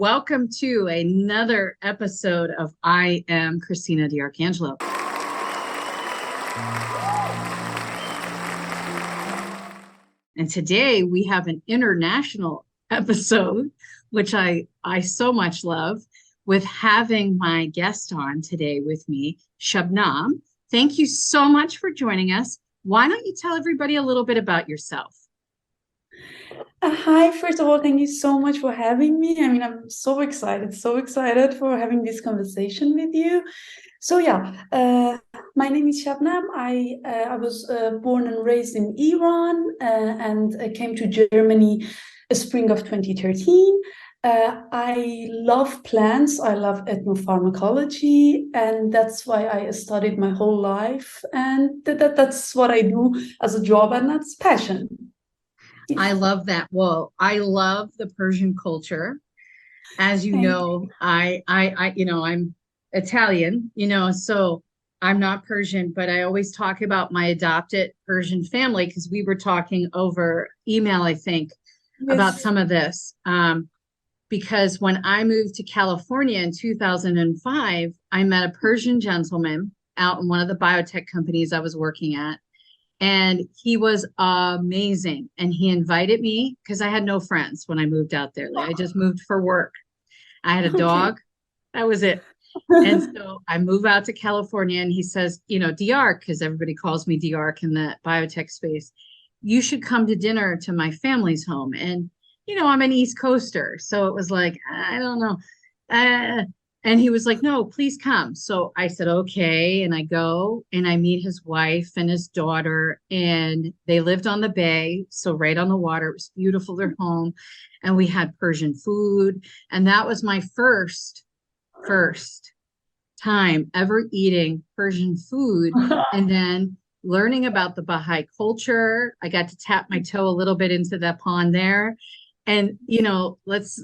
welcome to another episode of I Am Christina DiArcangelo. And today we have an international episode, which I so much love, with having my guest on today with me, Shabnam. Thank you so much for joining us. Why don't you tell everybody a little bit about yourself? Hi, first of all, thank you so much for having me. I'm so excited for having this conversation with you. My name is Shabnam. I was born and raised in Iran and came to Germany spring of 2013. I love plants. I love ethnopharmacology, and that's why I studied my whole life. And that's what I do as a job, and that's passion. I love that. Well, I love the Persian culture. As you Thank know, I'm Italian, so I'm not Persian, but I always talk about my adopted Persian family because we were talking over email, I think, about Yes. some of this. Because when I moved to California in 2005, I met a Persian gentleman out in one of the biotech companies I was working at. And he was amazing. And he invited me because I had no friends when I moved out there. Like I just moved for work. I had a Okay. dog. That was it. And so I move out to California and he says, DiArc, because everybody calls me DiArc in the biotech space, you should come to dinner to my family's home. And, I'm an East Coaster. So it was like, I don't know. And he was like, no, please come. So I said, okay. And I go and I meet his wife and his daughter, and they lived on the bay. So right on the water. It was beautiful, their home. And we had Persian food. And that was my first time ever eating Persian food. And then learning about the Baha'i culture. I got to tap my toe a little bit into that pond there. And let's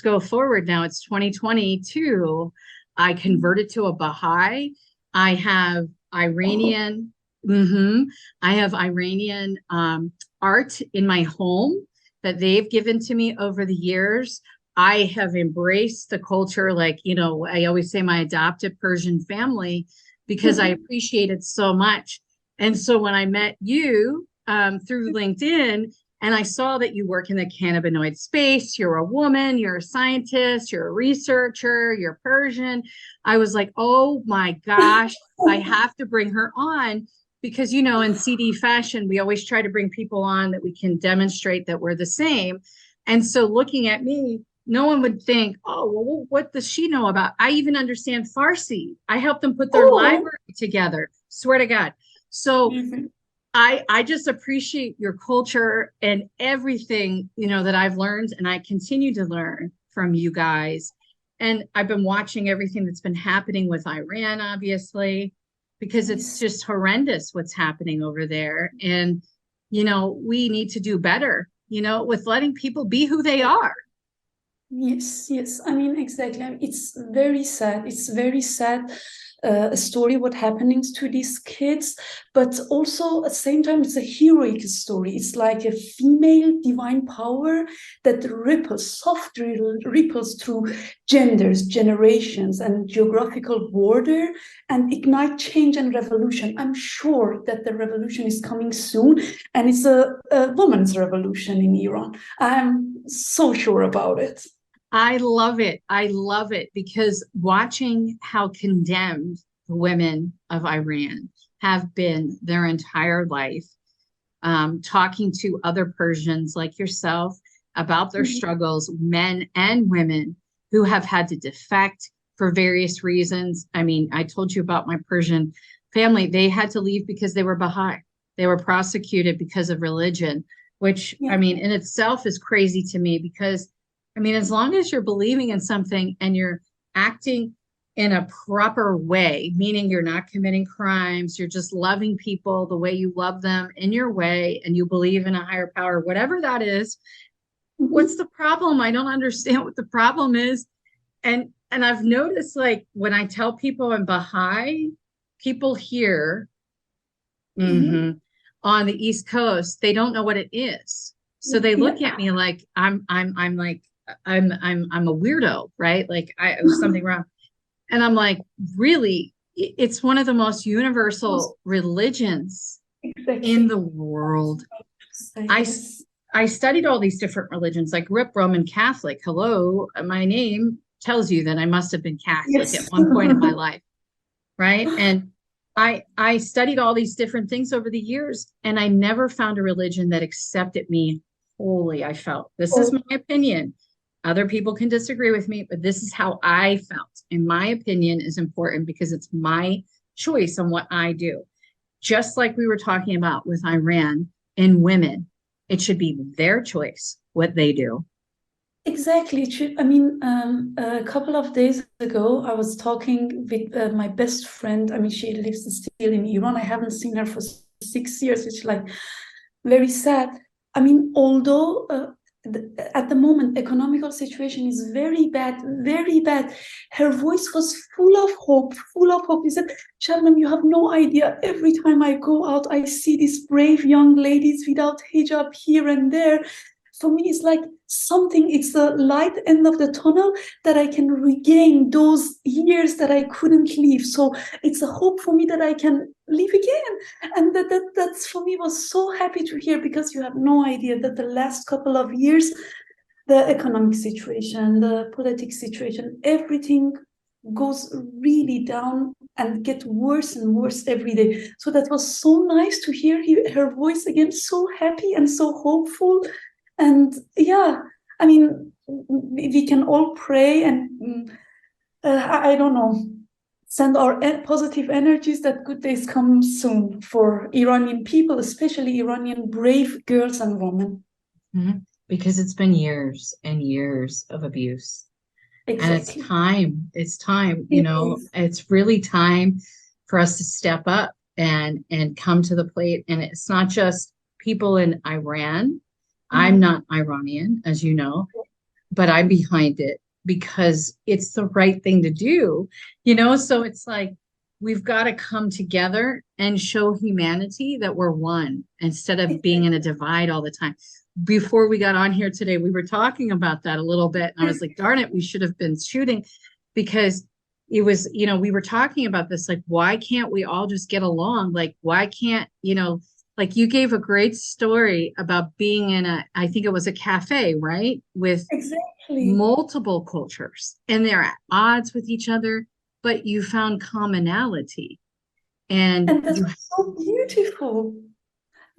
go forward now. It's 2022. I converted to a Baha'i. I have Iranian. I have Iranian art in my home that they've given to me over the years. I have embraced the culture, I always say my adopted Persian family, because I appreciate it so much. And so when I met you through LinkedIn, and I saw that you work in the cannabinoid space, you're a woman, you're a scientist, you're a researcher, you're Persian. I was like, oh my gosh, I have to bring her on because, in CD fashion, we always try to bring people on that we can demonstrate that we're the same. And so looking at me, no one would think, oh, well, what does she know about? I even understand Farsi. I helped them put their library together. Swear to God. So I just appreciate your culture and everything, that I've learned, and I continue to learn from you guys. And I've been watching everything that's been happening with Iran, obviously, because it's just horrendous what's happening over there. And, we need to do better, with letting people be who they are. Yes. Exactly. It's very sad. It's very sad, a story what happenings to these kids, but also at the same time, it's a heroic story. It's like a female divine power that softly ripples through genders, generations, and geographical border and ignite change and revolution. I'm sure that the revolution is coming soon, and it's a woman's revolution in Iran. I'm so sure about it. I love it. I love it because watching how condemned the women of Iran have been their entire life, talking to other Persians like yourself about their struggles, men and women who have had to defect for various reasons. I mean, I told you about my Persian family. They had to leave because they were Baha'i. They were prosecuted because of religion, which, Yeah. I mean, in itself is crazy to me because as long as you're believing in something and you're acting in a proper way, meaning you're not committing crimes, you're just loving people the way you love them in your way, and you believe in a higher power, whatever that is, what's the problem? I don't understand what the problem is. And I've noticed, like, when I tell people I'm Baha'i, people here on the East Coast, they don't know what it is. So they look at me like I'm like I'm a weirdo, right? Like it was something wrong. And I'm like, really, it's one of the most universal religions in Exactly. the world. I Yes. I studied all these different religions. I grew up Roman Catholic. Hello, my name tells you that I must have been Catholic at Yes. one point in my life, right? And I studied all these different things over the years, and I never found a religion that accepted me wholly. I felt this is Oh, my opinion. Other people can disagree with me, but this is how I felt. And my opinion is important because it's my choice on what I do. Just like we were talking about with Iran and women, it should be their choice what they do. exactly. I mean, a couple of days ago, I was talking with my best friend. I mean, she lives still in Iran. I haven't seen her for 6 years, which is like very sad. I mean, although at the moment economical situation is very bad, very bad, her voice was full of hope, full of hope. She said, Shabnam, you have no idea. Every time I go out, I see these brave young ladies without hijab here and there. For me, it's like something, it's the light end of the tunnel that I can regain those years that I couldn't live. So it's a hope for me that I can live again. And that's for me was so happy to hear, because you have no idea that the last couple of years, the economic situation, the political situation, everything goes really down and get worse and worse every day. So that was so nice to hear her voice again, so happy and so hopeful. And yeah, I mean, we can all pray and I don't know, send our positive energies that good days come soon for Iranian people, especially Iranian brave girls and women. Mhm. Because it's been years and years of abuse. And it's Exactly. time. It's time, It is. it's really time for us to step up and come to the plate. And it's not just people in Iran. I'm Mm. not Iranian, as you know, but I'm behind it because it's the right thing to do. So it's like we've got to come together and show humanity that we're one instead of being in a divide all the time. Before we got on here today, we were talking about that a little bit, and I was like, darn it, we should have been shooting, because it was, we were talking about this, like, why can't we all just get along? Like, why can't, like you gave a great story about being in I think it was a cafe, right? With Exactly. multiple cultures and they're at odds with each other, but you found commonality and And that was so beautiful.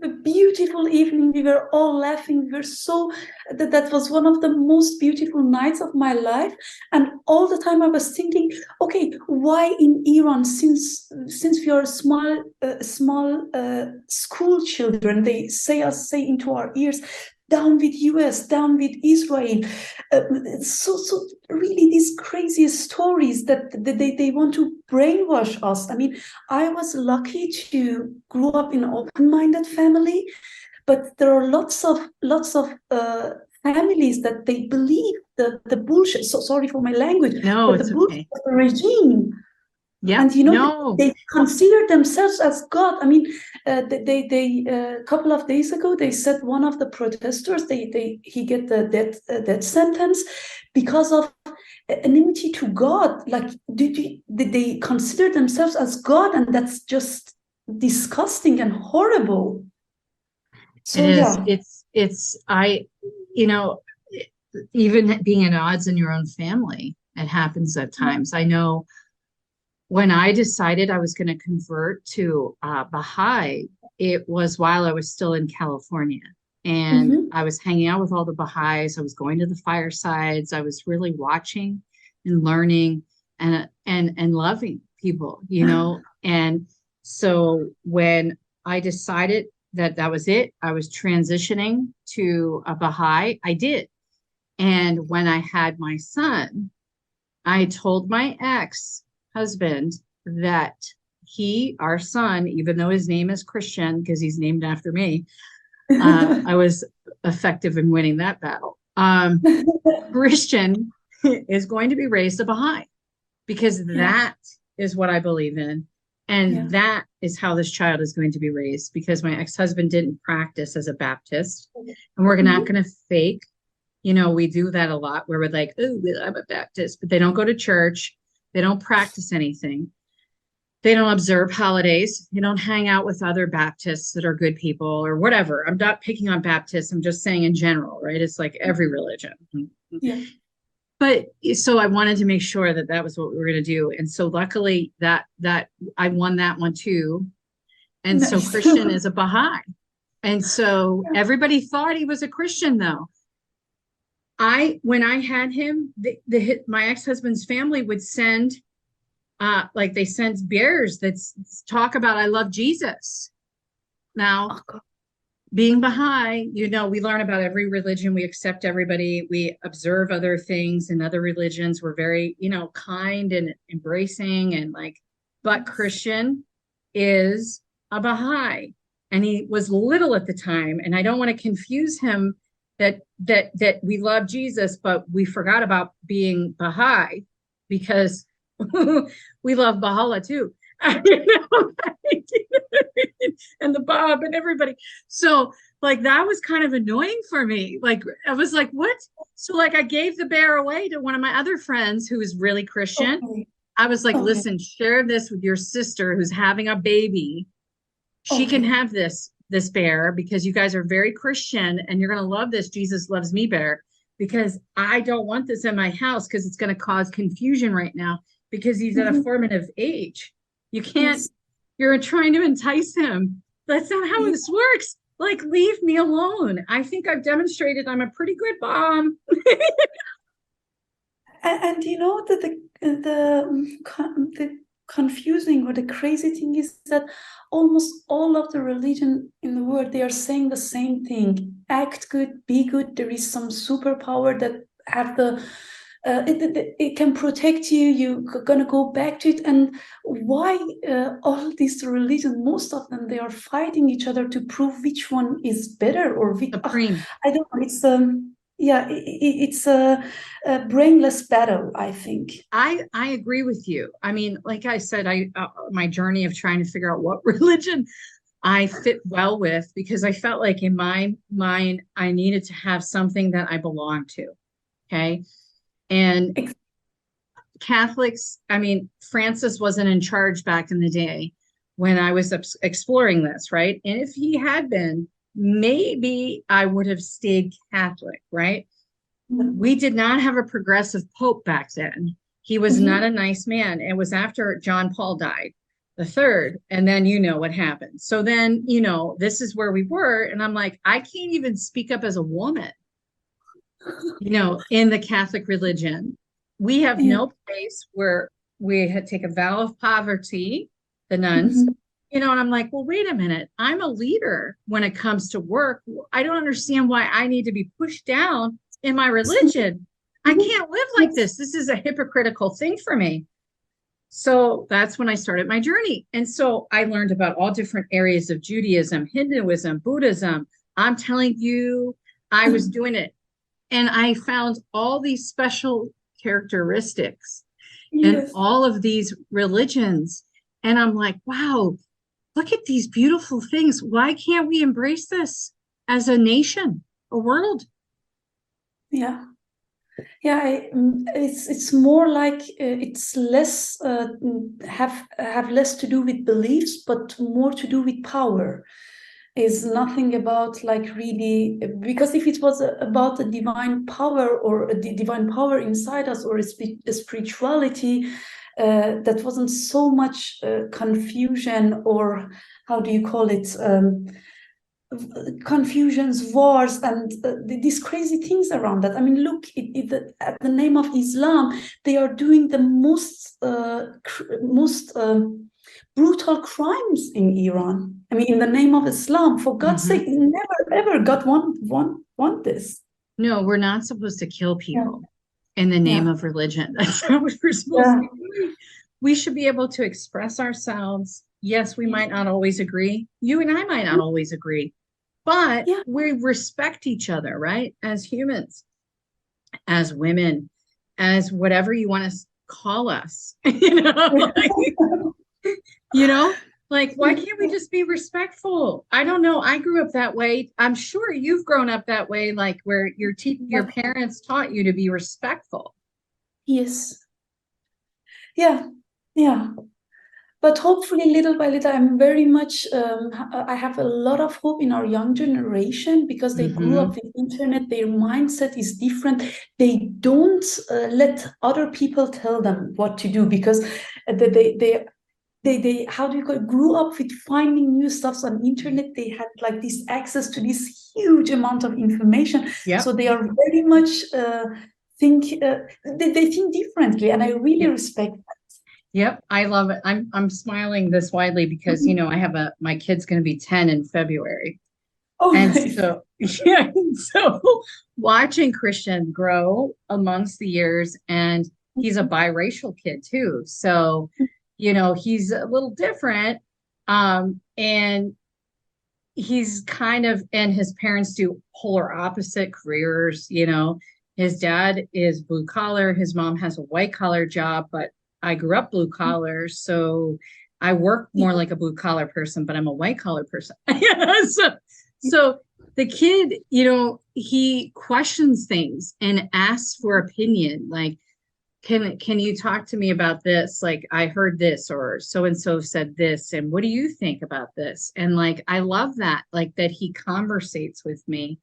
A beautiful evening. We were all laughing. We were so that was one of the most beautiful nights of my life. And all the time I was thinking, okay, why in Iran, since we are small school children, they say into our ears, down with US, down with Israel. So really these crazy stories that they want to brainwash us. I mean, I was lucky to grow up in an open-minded family, but there are lots of families that they believe the bullshit. So sorry for my language, no, but the it's bullshit okay. of the regime. Yep. And No. they consider themselves as God. I mean, they a couple of days ago they said one of the protesters he get the death sentence because of enmity to God. Like, did they consider themselves as God, and that's just disgusting and horrible. It So is. yeah. You know, even being at odds in your own family, it happens at times. I know when I decided I was going to convert to Baha'i, it was while I was still in California. And Mm-hmm. I was hanging out with all the Baha'is. I was going to the firesides. I was really watching and learning and loving people. And so when I decided that that was it, I was transitioning to a Baha'i, I did. And when I had my son, I told my ex-husband that our son, even though his name is Christian, because he's named after me, I was effective in winning that battle. Christian is going to be raised a Baha'i because Yeah, that is what I believe in. yeah. And that is how this child is going to be raised because my ex-husband didn't practice as a Baptist. And we're not Mm-hmm. going to fake we do that a lot where we're like, oh, I'm a Baptist, but they don't go to church. They don't practice anything. They don't observe holidays. They don't hang out with other Baptists that are good people or whatever. I'm not picking on Baptists. I'm just saying in general, right? It's like every religion. Yeah. But so I wanted to make sure that that was what we were going to do. And so luckily that I won that one too. And so Nice. Christian is a Baha'i. And so everybody thought he was a Christian though. When I had him, my ex-husband's family would send like they sent bears that talk about I love Jesus. Now, being Baha'i, we learn about every religion. We accept everybody. We observe other things in other religions. We're very, kind and embracing and but Christian is a Baha'i. And he was little at the time. And I don't want to confuse him that we love Jesus, but we forgot about being Baha'i because we love Baha'u'llah too. And the Bob and everybody. So that was kind of annoying for me. I was like, what? So I gave the bear away to one of my other friends who is really Christian. Okay. I was like, listen, share this with your sister who's having a baby. She can have this bear because you guys are very Christian and you're going to love this Jesus loves me bear because I don't want this in my house because it's going to cause confusion right now because he's at a formative age. You can't, you're trying to entice him. That's not how this works. Leave me alone. I think I've demonstrated I'm a pretty good mom. and the confusing or the crazy thing is that almost all of the religion in the world, they are saying the same thing. Act good, be good. There is some superpower that have the it can protect you. You're gonna go back to it. And why all these religions, most of them, they are fighting each other to prove which one is better or which. I don't know. It's it's a brainless battle, I think. I agree with you. I mean, like I said, my journey of trying to figure out what religion I fit well with because I felt like in my mind I needed to have something that I belonged to. Okay. And Catholics, I mean, Francis wasn't in charge back in the day when I was exploring this, right? And if he had been, maybe I would have stayed Catholic, right? We did not have a progressive pope back then. He was not a nice man. It was after John Paul died, the third, and then what happened. So then, this is where we were. And I'm like, I can't even speak up as a woman. In the Catholic religion, we have no place where we had take a vow of poverty, the nuns, and I'm like, well, wait a minute. I'm a leader when it comes to work. I don't understand why I need to be pushed down in my religion. I can't live like this. This is a hypocritical thing for me. So that's when I started my journey. And so I learned about all different areas of Judaism, Hinduism, Buddhism. I'm telling you, I was doing it. And I found all these special characteristics in all of these religions. And I'm like, wow, look at these beautiful things. Why can't we embrace this as a nation, a world? Yeah. It's more like it's less have less to do with beliefs, but more to do with power. Is nothing about really, because if it was about a divine power or a divine power inside us or a spirituality, that wasn't so much confusion, or how do you call it, confusions, wars, and these crazy things around that. I mean, look, at the name of Islam, they are doing the most brutal crimes in Iran. I mean, in the name of Islam, for God's sake, never ever God want this. No, we're not supposed to kill people in the name of religion. That's not what we're supposed to be doing. We should be able to express ourselves. Yes, we might not always agree. You and I might not always agree, but we respect each other, right? As humans, as women, as whatever you want to call us, Like, why can't we just be respectful? I don't know. I grew up that way. I'm sure you've grown up that way, like where your parents taught you to be respectful. Yes. Yeah. Yeah. But hopefully, little by little, I'm very much, I have a lot of hope in our young generation because they grew up with internet. Their mindset is different. They don't let other people tell them what to do because they how do you call it, grew up with finding new stuffs on internet. They had like this access to this huge amount of information. Yeah. So they are very much think they think differently, and I really respect that. Yep, I love it. I'm smiling this widely because I have my kid's going to be 10 in February. Oh, And nice. so yeah, so watching Christian grow amongst the years, and he's a biracial kid too. So, he's a little different. And he's and his parents do polar opposite careers. His dad is blue collar, his mom has a white collar job, but I grew up blue collar, so I work more like a blue collar person, but I'm a white collar person. So the kid, he questions things and asks for opinion. Like, can you talk to me about this? Like, I heard this, or so and so said this, and what do you think about this? And like, I love that, like that he conversates with me,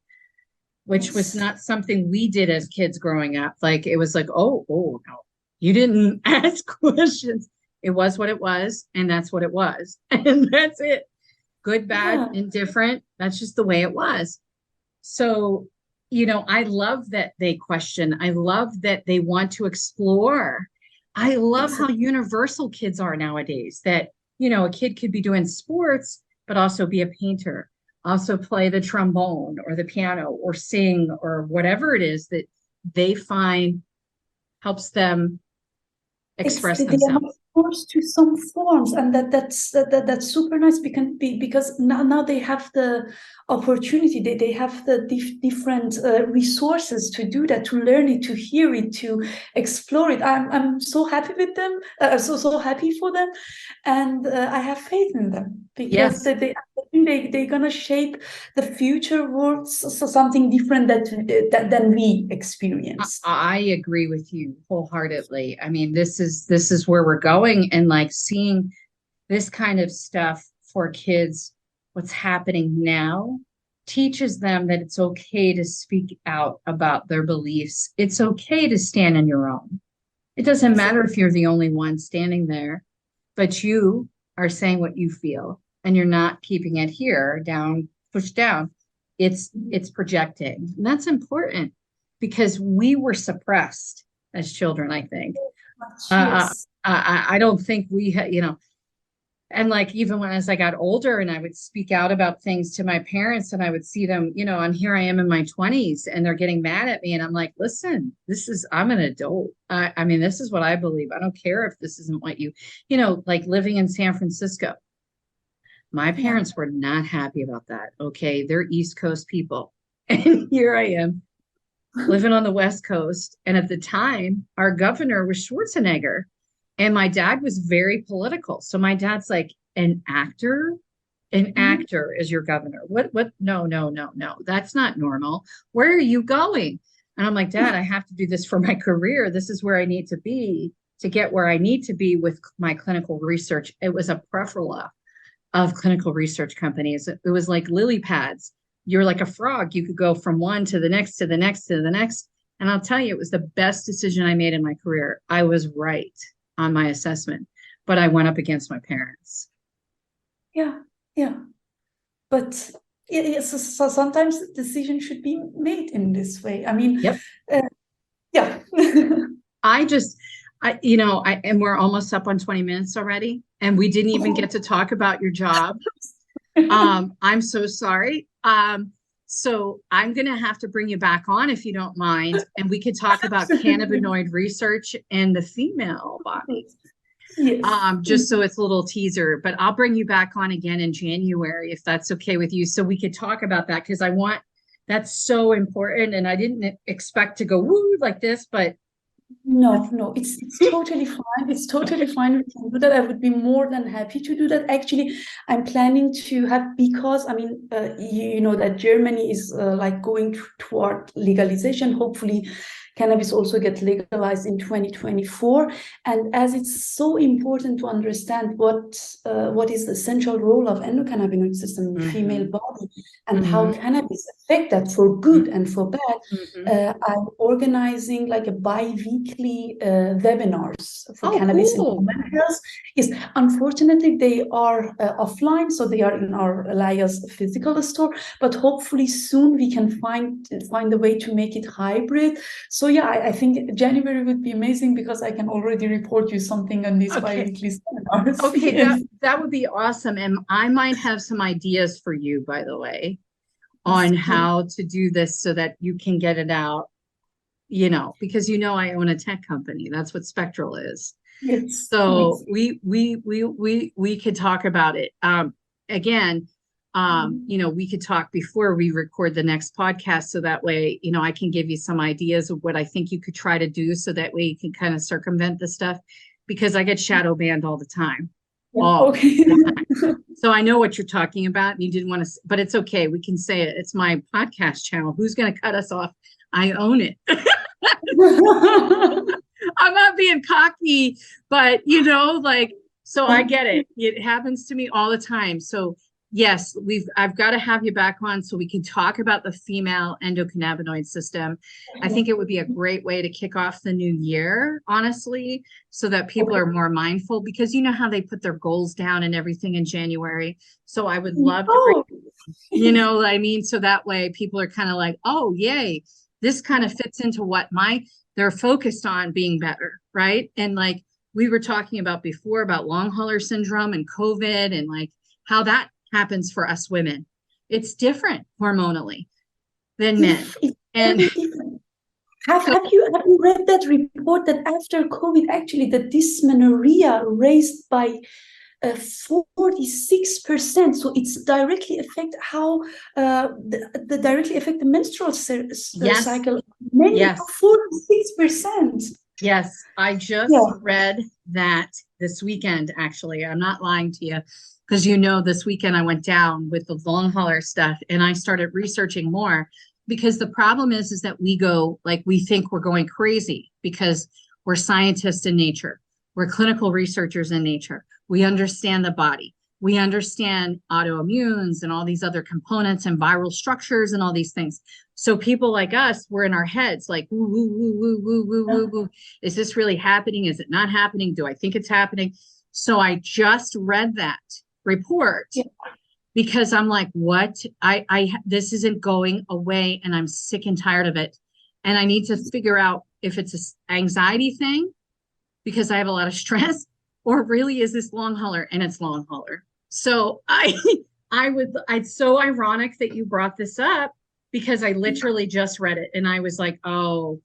which was not something we did as kids growing up. Like, it was like, oh no, you didn't ask questions. It was what it was, and that's what it was. And that's it. Good, bad, indifferent. That's just the way it was. So, I love that they question. I love that they want to explore. I love how universal kids are nowadays, that, a kid could be doing sports, but also be a painter, also play the trombone or the piano or sing or whatever it is that they find helps them express They are themselves. forced to some forms, and that's super nice because now they have the opportunity. They have the different resources to do that, to learn it, to hear it, to explore it. I'm so happy with them. So happy for them, and I have faith in them because Yes. they're gonna shape the future world, so something different than we experience. I agree with you wholeheartedly. I mean, this is where we're going, and like seeing this kind of stuff for kids, what's happening now teaches them that it's okay to speak out about their beliefs. It's okay to stand on your own. It doesn't matter if you're the only one standing there, but you are saying what you feel, and you're not keeping it here down, pushed down. It's projecting. And that's important because we were suppressed as children, I think. Yes. I don't think we had, and like even as I got older and I would speak out about things to my parents and I would see them, and here I am in my 20s and they're getting mad at me. And I'm like, listen, I'm an adult. I mean, this is what I believe. I don't care if this isn't what like living in San Francisco. My parents were not happy about that. Okay. They're East Coast people. And here I am living on the West Coast. And at the time, our governor was Schwarzenegger. And my dad was very political. So my dad's like, an actor is your governor. What? No. That's not normal. Where are you going? And I'm like, Dad, I have to do this for my career. This is where I need to be to get where I need to be with my clinical research. It was a plethora of clinical research companies. It was like lily pads. You're like a frog. You could go from one to the next, to the next, to the next. And I'll tell you, it was the best decision I made in my career. I was right on my assessment, but I went up against my parents. Yeah. But so sometimes the decision should be made in this way. I mean, yep. Yeah. And we're almost up on 20 minutes already, and we didn't even get to talk about your job. I'm so sorry. So I'm going to have to bring you back on if you don't mind, and we could talk about cannabinoid research and the female body. Yes. Just so it's a little teaser, but I'll bring you back on again in January if that's okay with you. So we could talk about that because that's so important. And I didn't expect to go woo like this, but No, it's totally fine. It's totally fine. We can do that. I would be more than happy to do that. Actually, I'm planning to have, because I mean, you know that Germany is like going toward legalization. Hopefully, cannabis also get legalized in 2024. And as it's so important to understand what is the central role of endocannabinoid system in the female body and how cannabis affect that for good and for bad, I'm organizing like a bi-weekly webinars for cannabis and Cool. women health. Yes, unfortunately they are offline, so they are in our Laia's physical store. But hopefully soon we can find a way to make it hybrid. So yeah, I think January would be amazing because I can already report you something on these bi-weekly seminars. Okay, Yes. that would be awesome. And I might have some ideas for you, by the way, Yes, on please. how to do this so that you can get it out, because I own a tech company. That's what Spectral is. Yes, So yes. we could talk about it. Again, we could talk before we record the next podcast, so that way, I can give you some ideas of what I think you could try to do, so that way you can kind of circumvent the stuff, because I get shadow banned all the time. Yeah, All okay. the time. So I know what you're talking about, and you didn't want to, but it's okay. We can say it. It's my podcast channel. Who's going to cut us off? I own it. I'm not being cocky, but so I get it. It happens to me all the time. So yes, I've got to have you back on so we can talk about the female endocannabinoid system. I think it would be a great way to kick off the new year, honestly, so that people Okay. are more mindful, because you know how they put their goals down and everything in January. So I would love to bring, Oh, what I mean? So that way people are kind of like, oh, yay, this kind of fits into what they're focused on being better, right? And like we were talking about before about long hauler syndrome and COVID, and like how that happens for us women. It's different hormonally than men. it's And very different. Have, so, have you have you read that report that after COVID, actually the dysmenorrhea raised by 46%? So it's directly affect how the directly affect the menstrual yes, cycle. Many yes, 46%. yes. I just Yeah. read that this weekend, actually. I'm not lying to you, because this weekend I went down with the long hauler stuff, and I started researching more, because the problem is that we think we're going crazy because we're scientists in nature. We're clinical researchers in nature. We understand the body. We understand autoimmunes and all these other components and viral structures and all these things. So people like us, we're in our heads like, woo, woo, woo, woo, woo, woo, woo, woo. Is this really happening? Is it not happening? Do I think it's happening? So I just read that report, Yeah. because I'm like, what? This isn't going away, and I'm sick and tired of it. And I need to figure out if it's an anxiety thing, because I have a lot of stress, or really is this long hauler, and it's long hauler. So it's so ironic that you brought this up, because I literally just read it and I was like, oh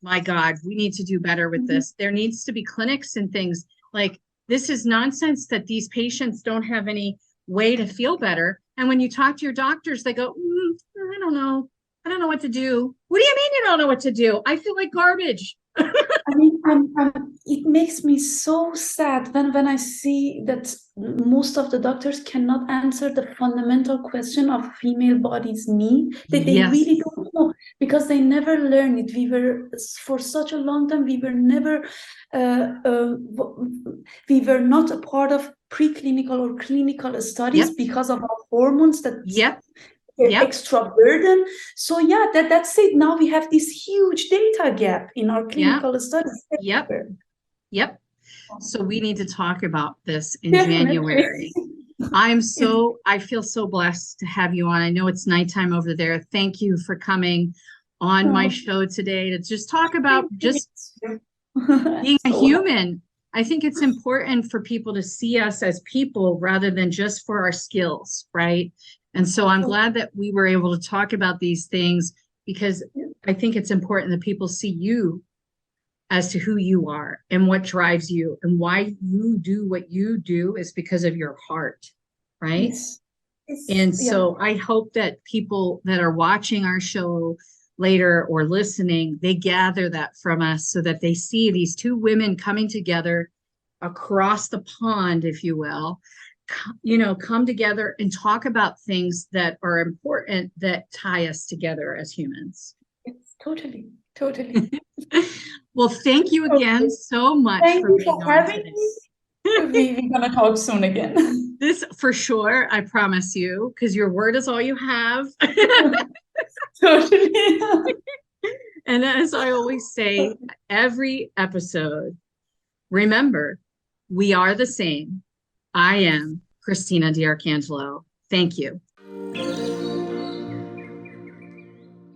my God, we need to do better with this. There needs to be clinics and things. Like, this is nonsense that these patients don't have any way to feel better. And when you talk to your doctors, they go, I don't know. I don't know what to do. What do you mean you don't know what to do? I feel like garbage. I mean, it makes me so sad when I see that most of the doctors cannot answer the fundamental question of female bodies need. They Yes. really don't know, because they never learn it. For such a long time, uh, uh, we were not a part of preclinical or clinical studies Yep. because of our hormones that Yep. Yep. extra burden. So yeah, that's it. Now we have this huge data gap in our clinical studies. Yep. Yep. So we need to talk about this in Definitely. January. I feel so blessed to have you on. I know it's nighttime over there. Thank you for coming on my show today to just talk about just being a So happy. human. I think it's important for people to see us as people rather than just for our skills, right? And so I'm glad that we were able to talk about these things, because I think it's important that people see you as to who you are and what drives you, and why you do what you do is because of your heart, right? Yes. Yes. And Yeah. so I hope that people that are watching our show later or listening, they gather that from us so that they see these two women coming together across the pond, if you will, come together and talk about things that are important that tie us together as humans. Yes, totally, totally. Well, thank you again so much Thank for you being for on having today. me. We're gonna talk soon again. This for sure, I promise you, because your word is all you have. Totally. And as I always say, every episode, remember, we are the same. I am Christina DiArcangelo. Thank you.